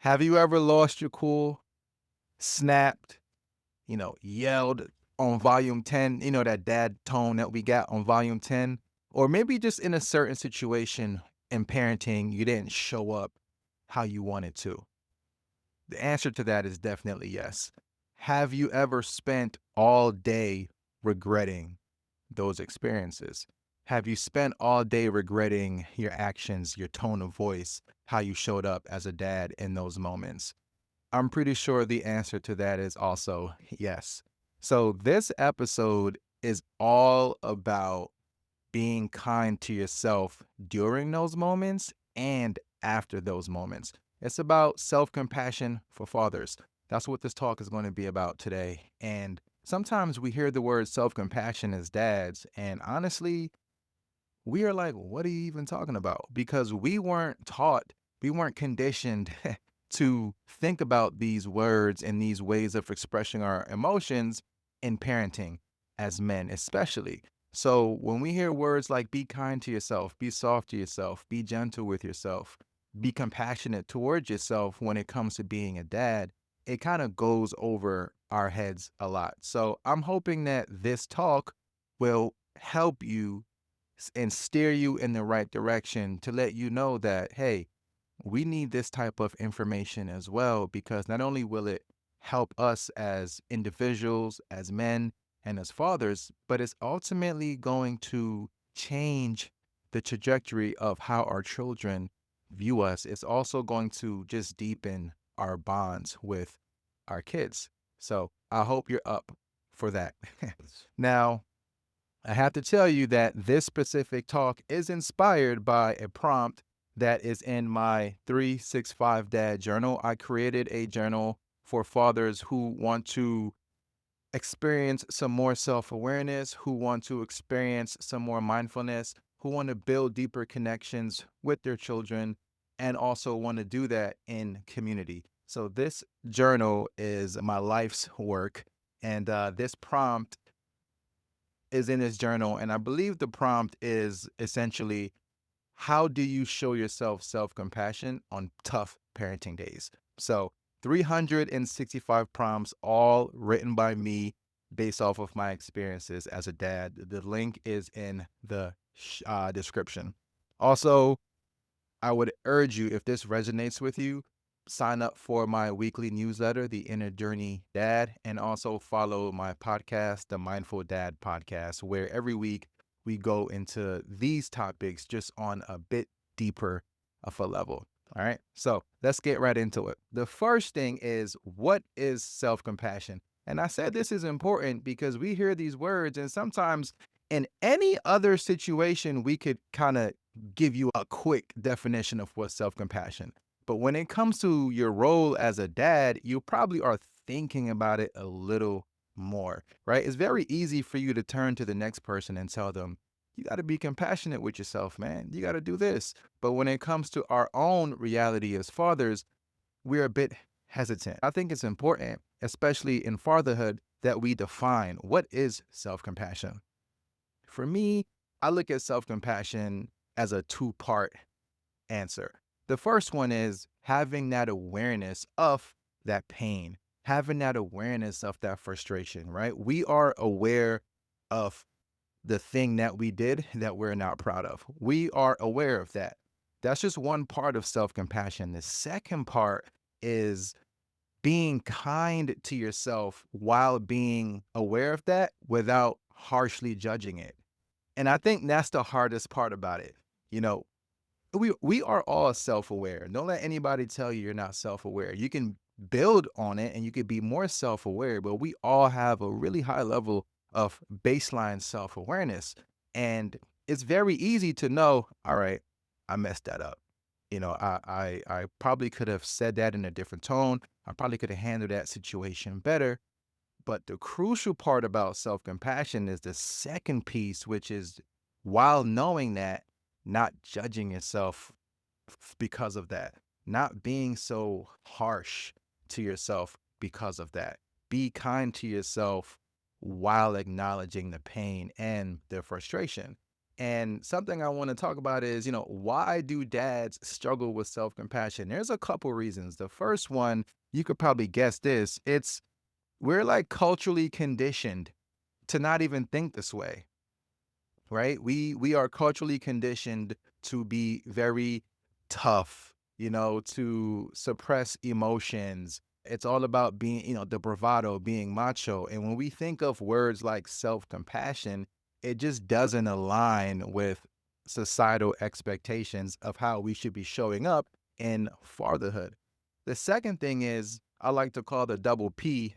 Have you ever lost your cool, snapped, yelled on volume 10, that dad tone that we got on volume 10? Or maybe just in a certain situation in parenting, you didn't show up how you wanted to. The answer to that is definitely yes. Have you ever spent all day regretting those experiences? Have you spent all day regretting your actions, your tone of voice, how you showed up as a dad in those moments? I'm pretty sure the answer to that is also yes. So, this episode is all about being kind to yourself during those moments and after those moments. It's about self compassion for fathers. That's what this talk is going to be about today. And sometimes we hear the word self compassion as dads, and honestly, we are like, what are you even talking about? Because we weren't taught, we weren't conditioned to think about these words and these ways of expressing our emotions in parenting as men, especially. So when we hear words like be kind to yourself, be soft to yourself, be gentle with yourself, be compassionate towards yourself when it comes to being a dad, it kind of goes over our heads a lot. So I'm hoping that this talk will help you and steer you in the right direction to let you know that, hey, we need this type of information as well, because not only will it help us as individuals, as men, and as fathers, but it's ultimately going to change the trajectory of how our children view us. It's also going to just deepen our bonds with our kids. So I hope you're up for that. Now, I have to tell you that this specific talk is inspired by a prompt that is in my 365 Dad journal. I created a journal for fathers who want to experience some more self awareness, who want to experience some more mindfulness, who want to build deeper connections with their children, and also want to do that in community. So, this journal is my life's work. And this prompt is in his journal. And I believe the prompt is essentially, how do you show yourself self compassion on tough parenting days? So, 365 prompts, all written by me based off of my experiences as a dad. The link is in the description. Also, I would urge you, if this resonates with you, sign up for my weekly newsletter, The Inner Journey Dad, and also follow my podcast, the Mindful Dad Podcast, where every week we go into these topics just on a bit deeper of a level. All right. So let's get right into it. The first thing is, what is self compassion? And I said this is important because we hear these words, and sometimes in any other situation, we could kind of give you a quick definition of what self compassion. But when it comes to your role as a dad, you probably are thinking about it a little more, right? It's very easy for you to turn to the next person and tell them, you got to be compassionate with yourself, man. You got to do this. But when it comes to our own reality as fathers, we're a bit hesitant. I think it's important, especially in fatherhood, that we define what is self compassion. For me, I look at self compassion as a two-part answer. The first one is having that awareness of that pain, having that awareness of that frustration, right? We are aware of the thing that we did that we're not proud of. We are aware of that. That's just one part of self compassion. The second part is being kind to yourself while being aware of that without harshly judging it. And I think that's the hardest part about it. You know, we are all self-aware. Don't let anybody tell you you're not self-aware. You can build on it and you could be more self-aware, but we all have a really high level of baseline self-awareness. And it's very easy to know, all right, I messed that up. I probably could have said that in a different tone. I probably could have handled that situation better. But the crucial part about self compassion is the second piece, which is, while knowing that, not judging yourself because of that, not being so harsh to yourself because of that. Be kind to yourself while acknowledging the pain and the frustration. And something I want to talk about is, why do dads struggle with self compassion? There's a couple reasons. The first one, you could probably guess this, it's we're like culturally conditioned to not even think this way, right? We are culturally conditioned to be very tough, to suppress emotions. It's all about being, the bravado, being macho. And when we think of words like self-compassion, it just doesn't align with societal expectations of how we should be showing up in fatherhood. The second thing is I like to call the double P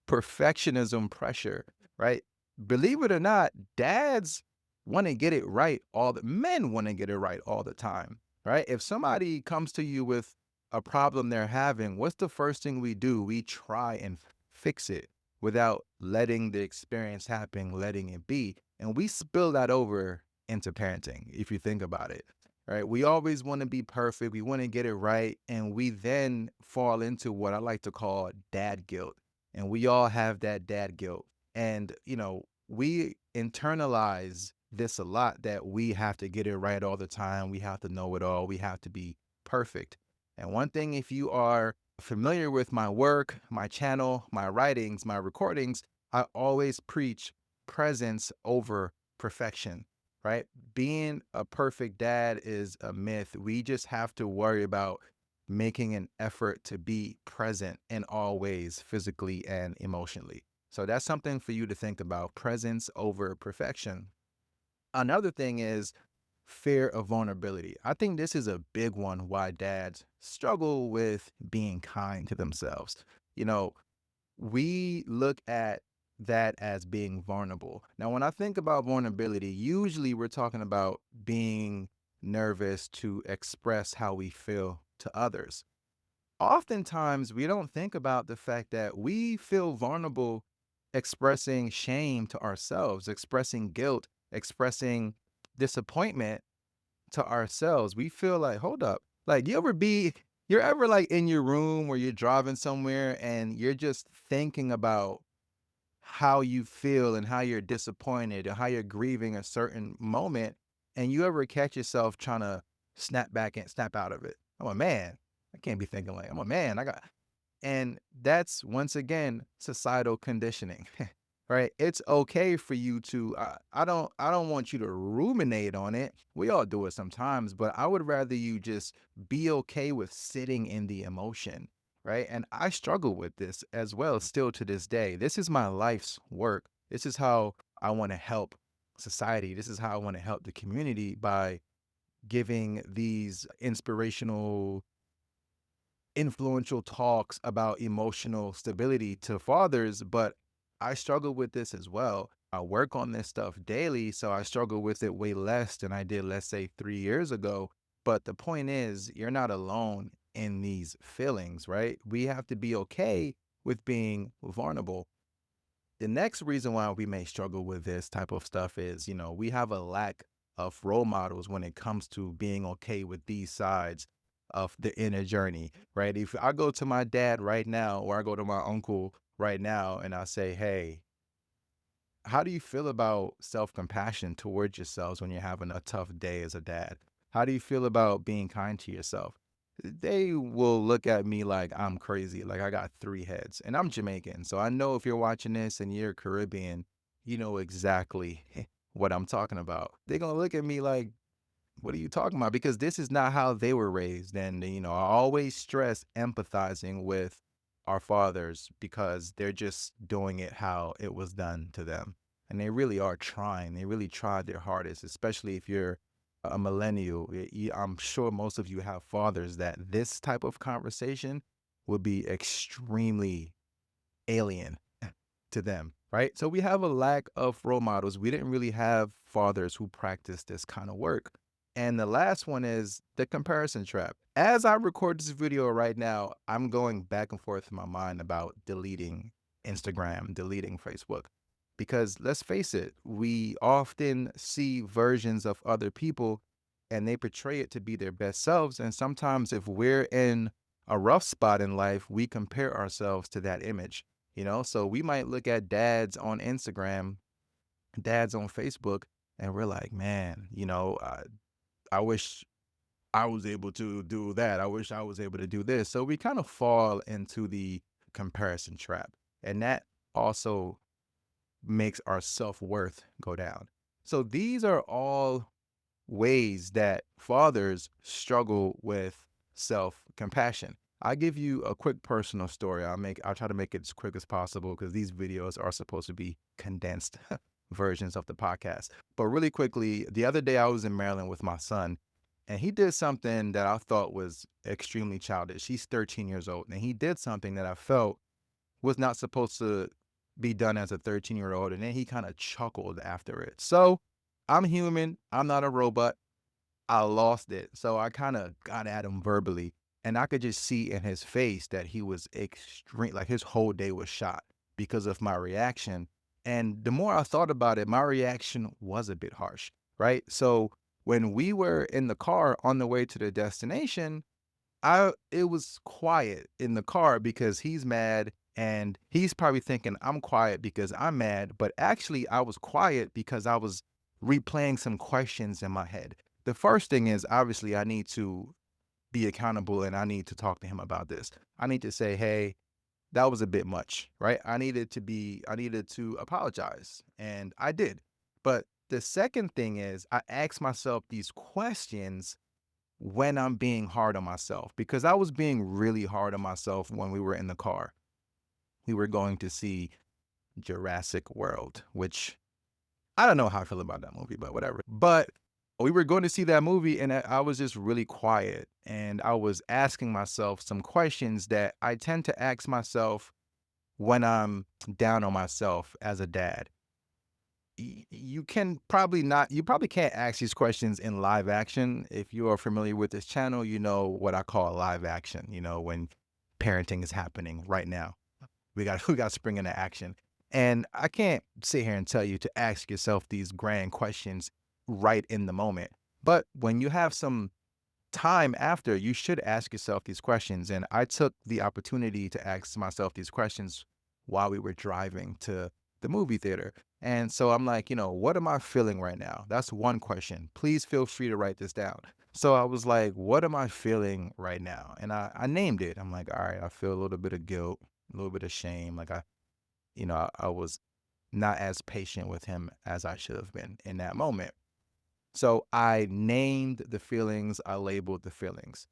perfectionism pressure, right? Believe it or not, dads want to get it right men want to get it right all the time, right? If somebody comes to you with a problem they're having, what's the first thing we do? We try and fix it without letting the experience happen, letting it be. And we spill that over into parenting, if you think about it, right? We always want to be perfect. We want to get it right. And we then fall into what I like to call dad guilt, and we all have that dad guilt. And, we internalize this a lot, that we have to get it right all the time. We have to know it all. We have to be perfect. And one thing, if you are familiar with my work, my channel, my writings, my recordings, I always preach presence over perfection, right? Being a perfect dad is a myth. We just have to worry about making an effort to be present in all ways, physically and emotionally. So that's something for you to think about, presence over perfection. Another thing is fear of vulnerability. I think this is a big one, why dads struggle with being kind to themselves. You know, we look at that as being vulnerable. Now, when I think about vulnerability, usually we're talking about being nervous to express how we feel to others. Oftentimes, we don't think about the fact that we feel vulnerable expressing shame to ourselves, expressing guilt, expressing disappointment to ourselves. We feel like, hold up, like you're ever like in your room or you're driving somewhere and you're just thinking about how you feel and how you're disappointed and how you're grieving a certain moment, and you ever catch yourself trying to snap back and snap out of it. I'm a man. I can't be thinking like I'm a man. And that's once again societal conditioning. Right? It's okay for you to I don't want you to ruminate on it. We all do it sometimes, but I would rather you just be okay with sitting in the emotion, right? And I struggle with this as well still to this day. This is my life's work. This is how I want to help society. This is how I want to help the community, by giving these inspirational, influential talks about emotional stability to fathers. But I struggle with this as well. I work on this stuff daily, so I struggle with it way less than I did, let's say, 3 years ago. But the point is, you're not alone in these feelings, right? We have to be okay with being vulnerable. The next reason why we may struggle with this type of stuff is, we have a lack of role models when it comes to being okay with these sides of the inner journey, right? If I go to my dad right now, or I go to my uncle right now, and I say, hey, how do you feel about self-compassion towards yourselves when you're having a tough day as a dad? How do you feel about being kind to yourself? They will look at me like I'm crazy, like I got three heads. And I'm Jamaican, so I know if you're watching this and you're Caribbean, you know exactly what I'm talking about. They're going to look at me like, what are you talking about? Because this is not how they were raised. And, I always stress empathizing with our fathers, because they're just doing it how it was done to them. And they really are trying. They really tried their hardest, especially if you're a millennial. I'm sure most of you have fathers that this type of conversation would be extremely alien to them, right? So we have a lack of role models. We didn't really have fathers who practiced this kind of work. And the last one is the comparison trap. As I record this video right now, I'm going back and forth in my mind about deleting Instagram, deleting Facebook. Because let's face it, we often see versions of other people and they portray it to be their best selves. And sometimes, if we're in a rough spot in life, we compare ourselves to that image. So we might look at dads on Instagram, dads on Facebook, And we're like, man, I wish I was able to do that. I wish I was able to do this. So we kind of fall into the comparison trap. And that also makes our self worth go down. So these are all ways that fathers struggle with self compassion. I'll give you a quick personal story. I'll try to make it as quick as possible because these videos are supposed to be condensed versions of the podcast. But really quickly, the other day I was in Maryland with my son, and he did something that I thought was extremely childish. He's 13 years old, and he did something that I felt was not supposed to be done as a 13-year-old, and then he kind of chuckled after it. So I'm human. I'm not a robot. I lost it. So I kind of got at him verbally, and I could just see in his face that he was extreme, like his whole day was shot because of my reaction. And the more I thought about it, my reaction was a bit harsh, right? So when we were in the car on the way to the destination, it was quiet in the car because he's mad, and he's probably thinking I'm quiet because I'm mad, but actually I was quiet because I was replaying some questions in my head. The first thing is, obviously I need to be accountable, and I need to talk to him about this. I need to say, "Hey, that was a bit much," right? I needed to apologize, and I did. But the second thing is I asked myself these questions when I'm being hard on myself, because I was being really hard on myself when we were in the car. We were going to see Jurassic World, which I don't know how I feel about that movie, but whatever. But we were going to see that movie, and I was just really quiet. And I was asking myself some questions that I tend to ask myself when I'm down on myself as a dad. You probably can't ask these questions in live action. If you are familiar with this channel, you know what I call live action, when parenting is happening right now. We got to spring into action. And I can't sit here and tell you to ask yourself these grand questions right in the moment. But when you have some time after, you should ask yourself these questions. And I took the opportunity to ask myself these questions while we were driving to the movie theater. And so I'm like, what am I feeling right now? That's one question. Please feel free to write this down. So I was like, what am I feeling right now? And I named it. I'm like, all right, I feel a little bit of guilt, a little bit of shame. Like I was not as patient with him as I should have been in that moment. So I named the feelings, I labeled the feelings.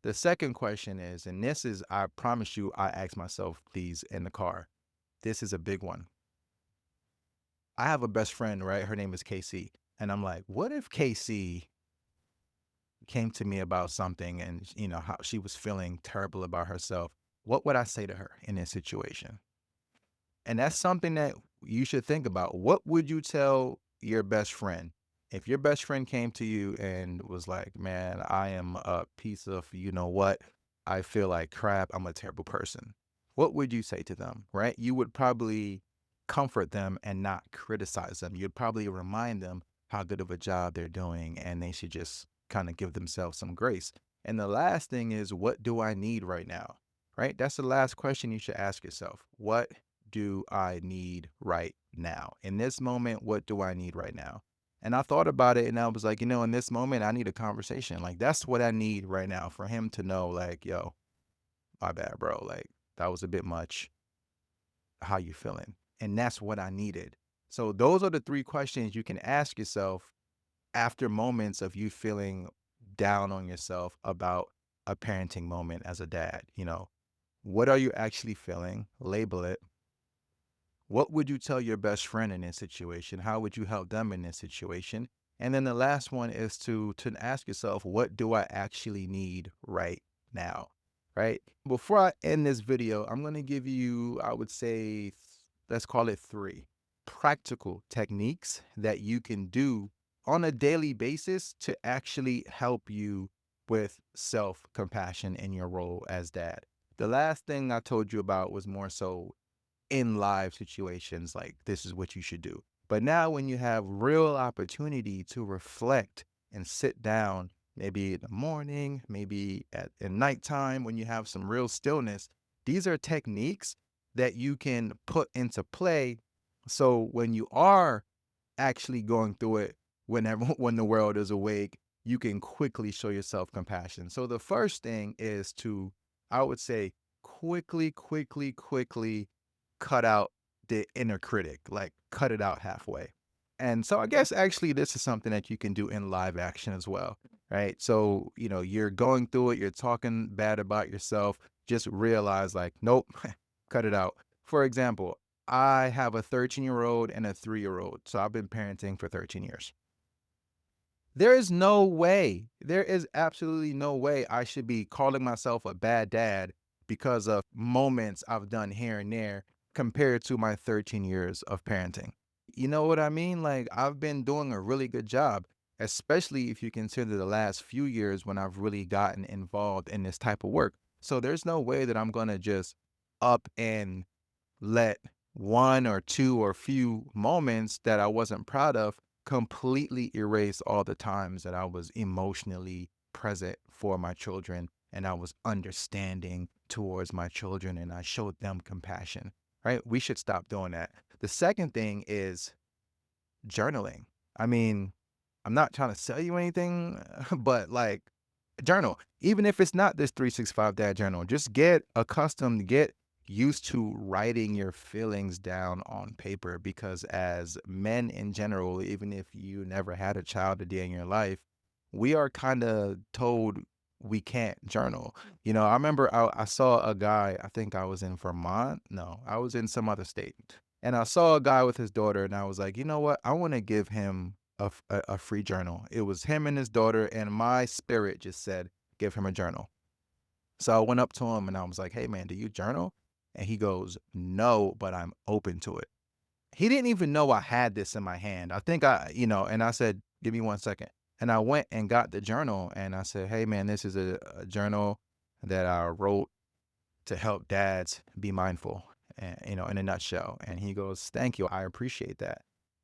The second question is, and this is, I promise you, I asked myself these in the car. This is a big one. I have a best friend, right? Her name is Casey. And I'm like, what if Casey came to me about something and, how she was feeling terrible about herself? What would I say to her in this situation? And that's something that you should think about. What would you tell your best friend? If your best friend came to you and was like, man, I am a piece of, you know what? I feel like crap. I'm a terrible person. What would you say to them, right? You would probably comfort them and not criticize them. You'd probably remind them how good of a job they're doing, and they should just kind of give themselves some grace. And the last thing is, what do I need right now? Right? That's the last question you should ask yourself. What do I need right now? In this moment, what do I need right now? And I thought about it, and I was like, in this moment, I need a conversation. Like, that's what I need right now, for him to know, like, yo, my bad, bro. Like, that was a bit much. How you feeling? And that's what I needed. So those are the three questions you can ask yourself after moments of you feeling down on yourself about a parenting moment as a dad. What are you actually feeling? Label it. What would you tell your best friend in this situation? How would you help them in this situation? And then the last one is to ask yourself, what do I actually need right now? Right? Before I end this video, I'm going to give you, I would say, let's call it three practical techniques that you can do on a daily basis to actually help you with self-compassion in your role as dad. The last thing I told you about was more so in live situations, like this is what you should do. But now when you have real opportunity to reflect and sit down, maybe in the morning, maybe at nighttime, when you have some real stillness, these are techniques that you can put into play. So when you are actually going through it, whenever when the world is awake, you can quickly show yourself compassion. So the first thing is to, I would say, quickly cut out the inner critic, like cut it out halfway. And so I guess actually this is something that you can do in live action as well, right? So, you're going through it, you're talking bad about yourself, just realize like, nope, cut it out. For example, I have a 13-year-old and a 3-year-old. So I've been parenting for 13 years. There is no way, there is absolutely no way I should be calling myself a bad dad because of moments I've done here and there compared to my 13 years of parenting. You know what I mean? Like, I've been doing a really good job, especially if you consider the last few years when I've really gotten involved in this type of work. So there's no way that I'm going to just up and let one or two or few moments that I wasn't proud of completely erase all the times that I was emotionally present for my children and I was understanding towards my children and I showed them compassion, right? We should stop doing that. The second thing is journaling. I mean, I'm not trying to sell you anything, but like journal. Even if it's not this 365 dad journal, just get accustomed, get used to writing your feelings down on paper because as men in general, even if you never had a child a day in your life, we are kind of told we can't journal. I remember I saw a guy, I think I was in Vermont. No, I was in some other state. And I saw a guy with his daughter, and I was like, you know what? I want to give him a free journal. It was him and his daughter, and my spirit just said, give him a journal. So I went up to him and I was like, hey, man, do you journal? And he goes, no, but I'm open to it. He didn't even know I had this in my hand. I think and I said, give me 1 second. And I went and got the journal and I said, hey, man, this is a journal that I wrote to help dads be mindful, and, in a nutshell. And he goes, thank you. I appreciate that.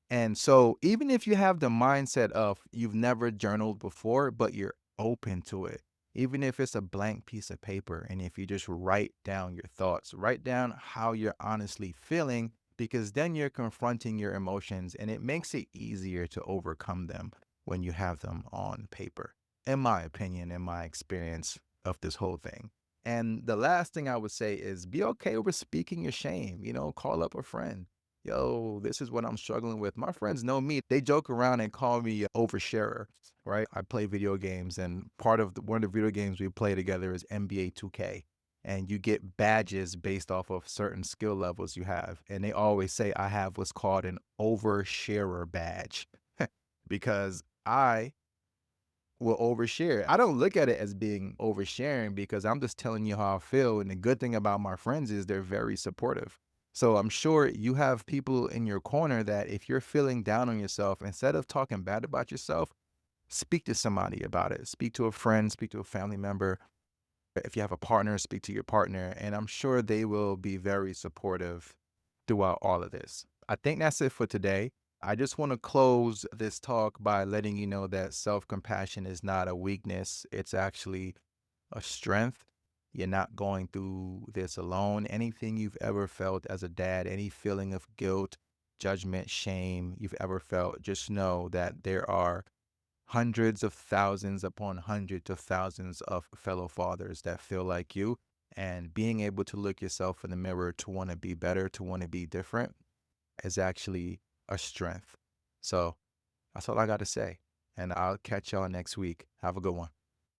And so even if you have the mindset of you've never journaled before, but you're open to it, even if it's a blank piece of paper, and if you just write down your thoughts, write down how you're honestly feeling, because then you're confronting your emotions and it makes it easier to overcome them when you have them on paper, in my opinion, in my experience of this whole thing. And the last thing I would say is be okay with speaking your shame. Call up a friend. Yo, this is what I'm struggling with. My friends know me. They joke around and call me a oversharer, right? I play video games, and part of one of the video games we play together is NBA 2K. And you get badges based off of certain skill levels you have. And they always say I have what's called an oversharer badge because I will overshare. I don't look at it as being oversharing because I'm just telling you how I feel. And the good thing about my friends is they're very supportive. So I'm sure you have people in your corner that if you're feeling down on yourself, instead of talking bad about yourself, speak to somebody about it. Speak to a friend, speak to a family member. If you have a partner, speak to your partner. And I'm sure they will be very supportive throughout all of this. I think that's it for today. I just want to close this talk by letting you know that self compassion is not a weakness, it's actually a strength. You're not going through this alone. Anything you've ever felt as a dad, any feeling of guilt, judgment, shame you've ever felt, just know that there are hundreds of thousands upon hundreds of thousands of fellow fathers that feel like you. And being able to look yourself in the mirror to want to be better, to want to be different is actually a strength. So that's all I got to say. And I'll catch y'all next week. Have a good one.